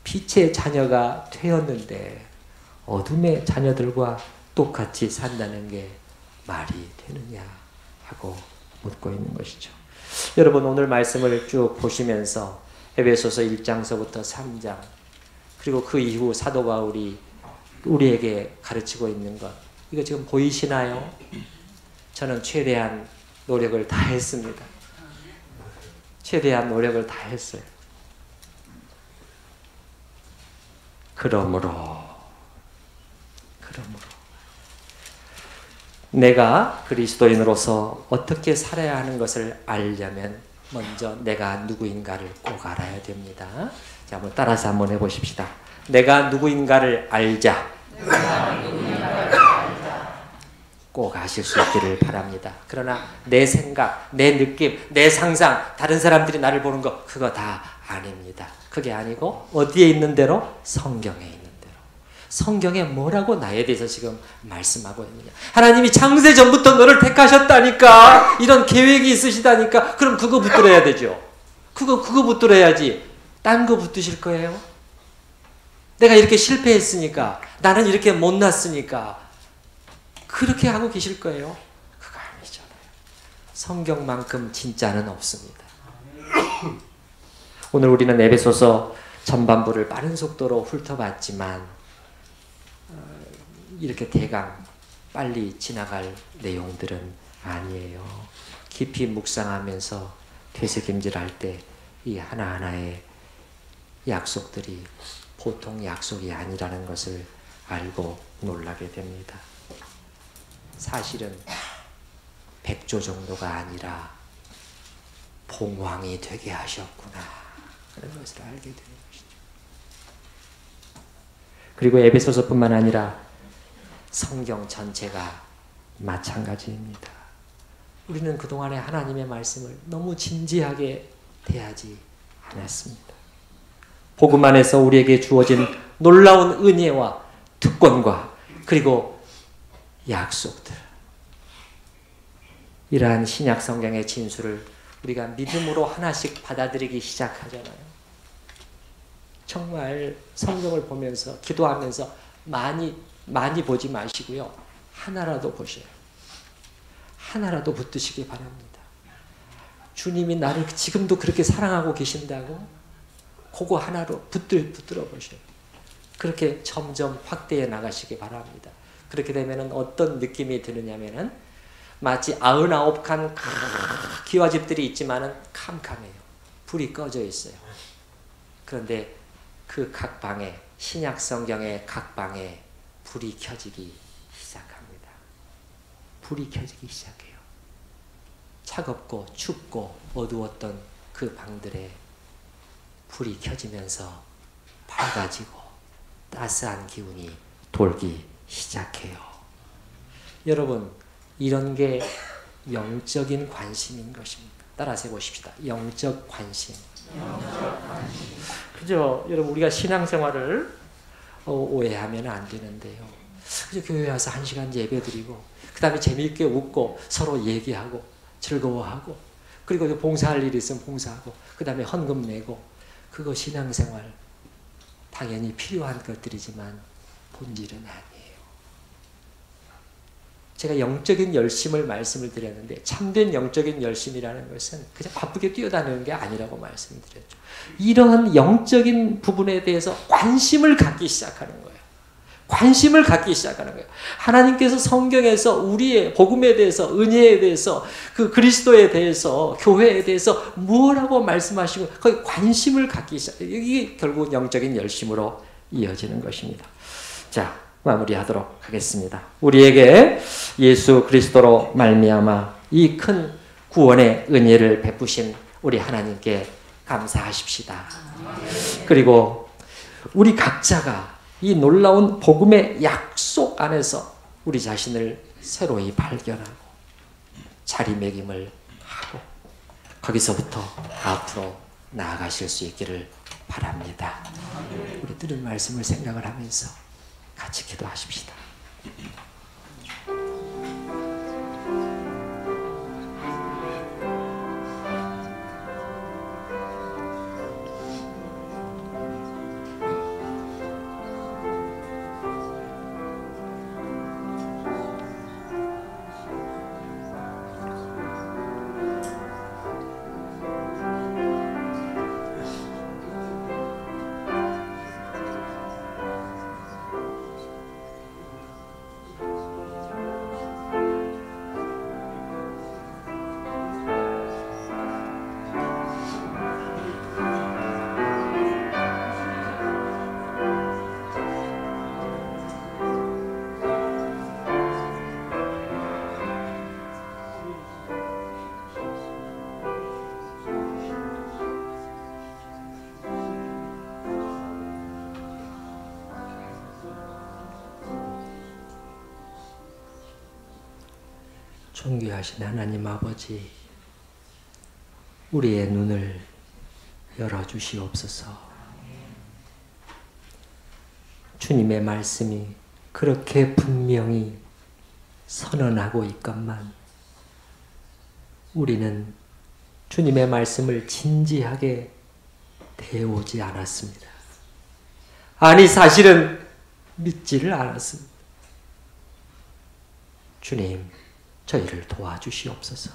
[SPEAKER 1] 빛의 자녀가 되었는데 어둠의 자녀들과 똑같이 산다는 게 말이 되느냐 하고 묻고 있는 것이죠. 여러분 오늘 말씀을 쭉 보시면서 에베소서 1장서부터 3장 그리고 그 이후 사도 바울이 우리에게 가르치고 있는 것 이거 지금 보이시나요? 저는 최대한 노력을 다했습니다. 최대한 노력을 다했어요. 그러므로 내가 그리스도인으로서 어떻게 살아야 하는 것을 알려면 먼저 내가 누구인가를 꼭 알아야 됩니다. 자, 한번 따라서 한번 해보십시다. 내가 누구인가를 알자. 꼭 아실 수 있기를 바랍니다. 그러나 내 생각, 내 느낌, 내 상상, 다른 사람들이 나를 보는 거 그거 다 아닙니다. 그게 아니고 어디에 있는 대로? 성경에 있는 대로. 성경에 뭐라고 나에 대해서 지금 말씀하고 있느냐. 하나님이 창세전부터 너를 택하셨다니까. 이런 계획이 있으시다니까. 그럼 그거 붙들어야 되죠. 그거 붙들어야지. 딴 거 붙드실 거예요? 내가 이렇게 실패했으니까, 나는 이렇게 못났으니까 그렇게 하고 계실 거예요? 그거 아니잖아요. 성경만큼 진짜는 없습니다. 오늘 우리는 에베소서 전반부를 빠른 속도로 훑어봤지만 이렇게 대강 빨리 지나갈 내용들은 아니에요. 깊이 묵상하면서 되새김질할 때 이 하나하나의 약속들이 보통 약속이 아니라는 것을 알고 놀라게 됩니다. 사실은 백조 정도가 아니라 봉황이 되게 하셨구나 그런 것을 알게 되는 것이죠. 그리고 에베소서뿐만 아니라 성경 전체가 마찬가지입니다. 우리는 그동안에 하나님의 말씀을 너무 진지하게 대하지 않았습니다. 복음 안에서 우리에게 주어진 놀라운 은혜와 특권과 그리고 약속들, 이러한 신약 성경의 진수를 우리가 믿음으로 하나씩 받아들이기 시작하잖아요. 정말 성경을 보면서 기도하면서 많이 보지 마시고요. 하나라도 보셔요. 하나라도 붙드시기 바랍니다. 주님이 나를 지금도 그렇게 사랑하고 계신다고 그거 하나로 붙들어 보셔요. 그렇게 점점 확대해 나가시기 바랍니다. 그렇게 되면 어떤 느낌이 드느냐면은 마치 99칸 기와집들이 있지만은 캄캄해요. 불이 꺼져 있어요. 그런데 그 각 방에 신약 성경의 각 방에 불이 켜지기 시작합니다. 불이 켜지기 시작해요. 차갑고 춥고 어두웠던 그 방들에 불이 켜지면서 밝아지고 따스한 기운이 돌기 시작해요. 여러분, 이런 게 영적인 관심인 것입니다. 따라서 해보십시다. 영적 관심. 그죠? 여러분, 우리가 신앙생활을 오해하면 안 되는데요. 그죠? 교회 와서 1시간 예배드리고 그 다음에 재미있게 웃고 서로 얘기하고 즐거워하고 그리고 봉사할 일이 있으면 봉사하고 그 다음에 헌금 내고 그거 신앙생활 당연히 필요한 것들이지만 본질은 아니에요. 제가 영적인 열심을 말씀을 드렸는데 참된 영적인 열심이라는 것은 그냥 바쁘게 뛰어다니는 게 아니라고 말씀드렸죠. 이러한 영적인 부분에 대해서 관심을 갖기 시작하는 거예요. 관심을 갖기 시작하는 거예요. 하나님께서 성경에서 우리의 복음에 대해서, 은혜에 대해서, 그 그리스도에 대해서, 교회에 대해서 뭐라고 말씀하시고 거기 관심을 갖기 시작해요. 이게 결국 영적인 열심으로 이어지는 것입니다. 자, 마무리하도록 하겠습니다. 우리에게 예수 그리스도로 말미암아 이 큰 구원의 은혜를 베푸신 우리 하나님께 감사하십시다. 그리고 우리 각자가 이 놀라운 복음의 약속 안에서 우리 자신을 새로이 발견하고 자리매김을 하고 거기서부터 앞으로 나아가실 수 있기를 바랍니다. 우리 들은 말씀을 생각을 하면서 같이 기도하십시다. 존귀하신 하나님 아버지, 우리의 눈을 열어주시옵소서. 주님의 말씀이 그렇게 분명히 선언하고 있건만 우리는 주님의 말씀을 진지하게 대오지 않았습니다. 아니, 사실은 믿지를 않았습니다. 주님, 저희를 도와주시옵소서.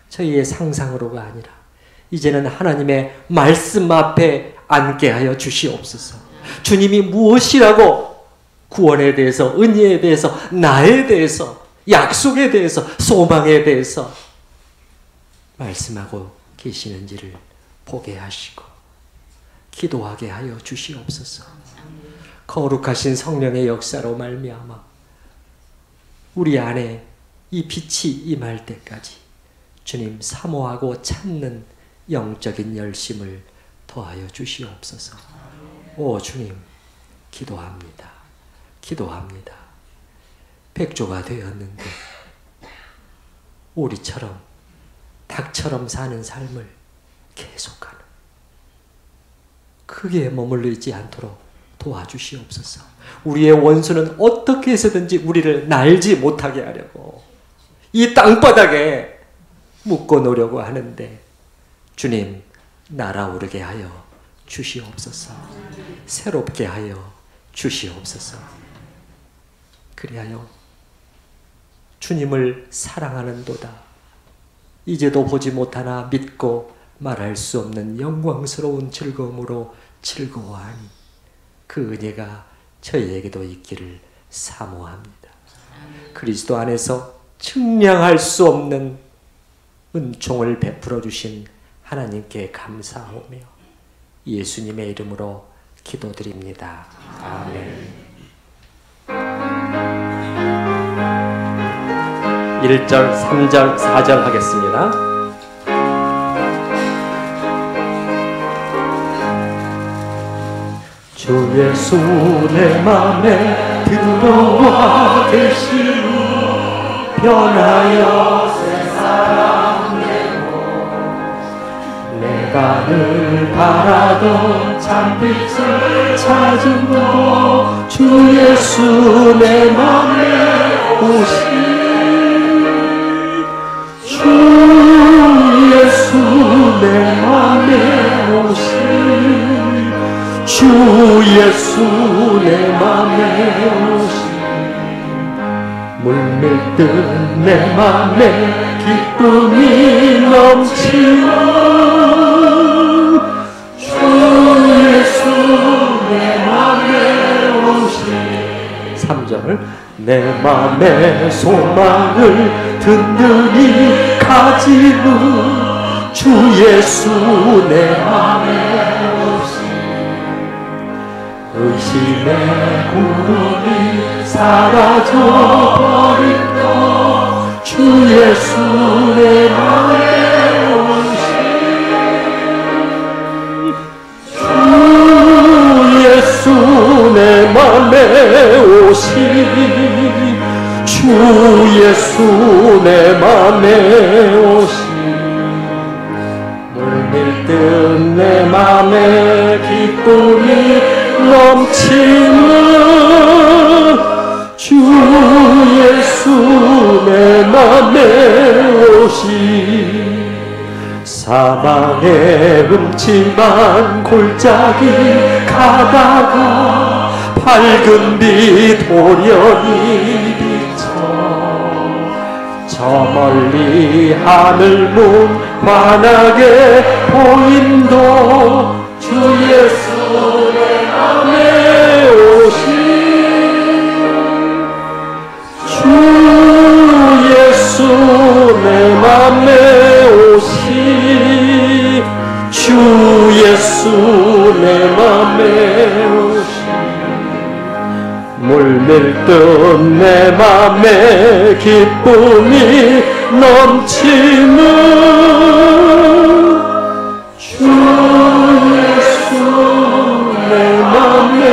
[SPEAKER 1] 저희의 상상으로가 아니라 이제는 하나님의 말씀 앞에 앉게 하여 주시옵소서. 주님이 무엇이라고 구원에 대해서, 은혜에 대해서, 나에 대해서, 약속에 대해서, 소망에 대해서 말씀하고 계시는지를 보게 하시고 기도하게 하여 주시옵소서. 거룩하신 성령의 역사로 말미암아 우리 안에 이 빛이 임할 때까지 주님 사모하고 찾는 영적인 열심을 더하여 주시옵소서. 오 주님, 기도합니다. 기도합니다. 백조가 되었는데 오리처럼 닭처럼 사는 삶을 계속하는, 크게 머물르지 않도록 도와주시옵소서. 우리의 원수는 어떻게 해서든지 우리를 날지 못하게 하려고 이 땅바닥에 묶어 놓으려고 하는데 주님, 날아오르게 하여 주시옵소서. 새롭게 하여 주시옵소서. 그리하여 주님을 사랑하는도다, 이제도 보지 못하나 믿고 말할 수 없는 영광스러운 즐거움으로 즐거워하니 그 은혜가 저희에게도 있기를 사모합니다. 그리스도 안에서 측량할 수 없는 은총을 베풀어 주신 하나님께 감사하며 예수님의 이름으로 기도드립니다. 아멘. 1절, 3절, 4절 하겠습니다. 주 예수 내 맘에 들어와 계시니 변하여 새 사람 되고 내가 늘 바라던 참빛을 찾음으로 주 예수 내 맘에 오시니 주 예수 내 맘에 오시니 주 예수 내 맘에 오시니 물밀듯 내 맘에 기쁨이 넘치는 주 예수 내 맘에 오시니 3절 내 맘의 소망을 든든히 가지는 주 예수 내 맘에 오시니 의심의 구름이 사라져버린다 주 예수 내 맘에 오시니 주 예수 내 맘에 오시니 주 예수 내 맘에 오시니 물밀듯 내 맘에 기쁨이 넘치는 주 예수 내 맘에 오시니 사망의 음침한 골짜기 가다가 밝은 빛 도련히 비쳐 저 멀리 하늘 문 환하게 보인도 주 예수 내 맘에 오시니 주 예수 내 맘에 오시니 주 예수 내 맘에 오시니 물밀듯 내 맘에 기쁨이 넘치는 주 예수 내 맘에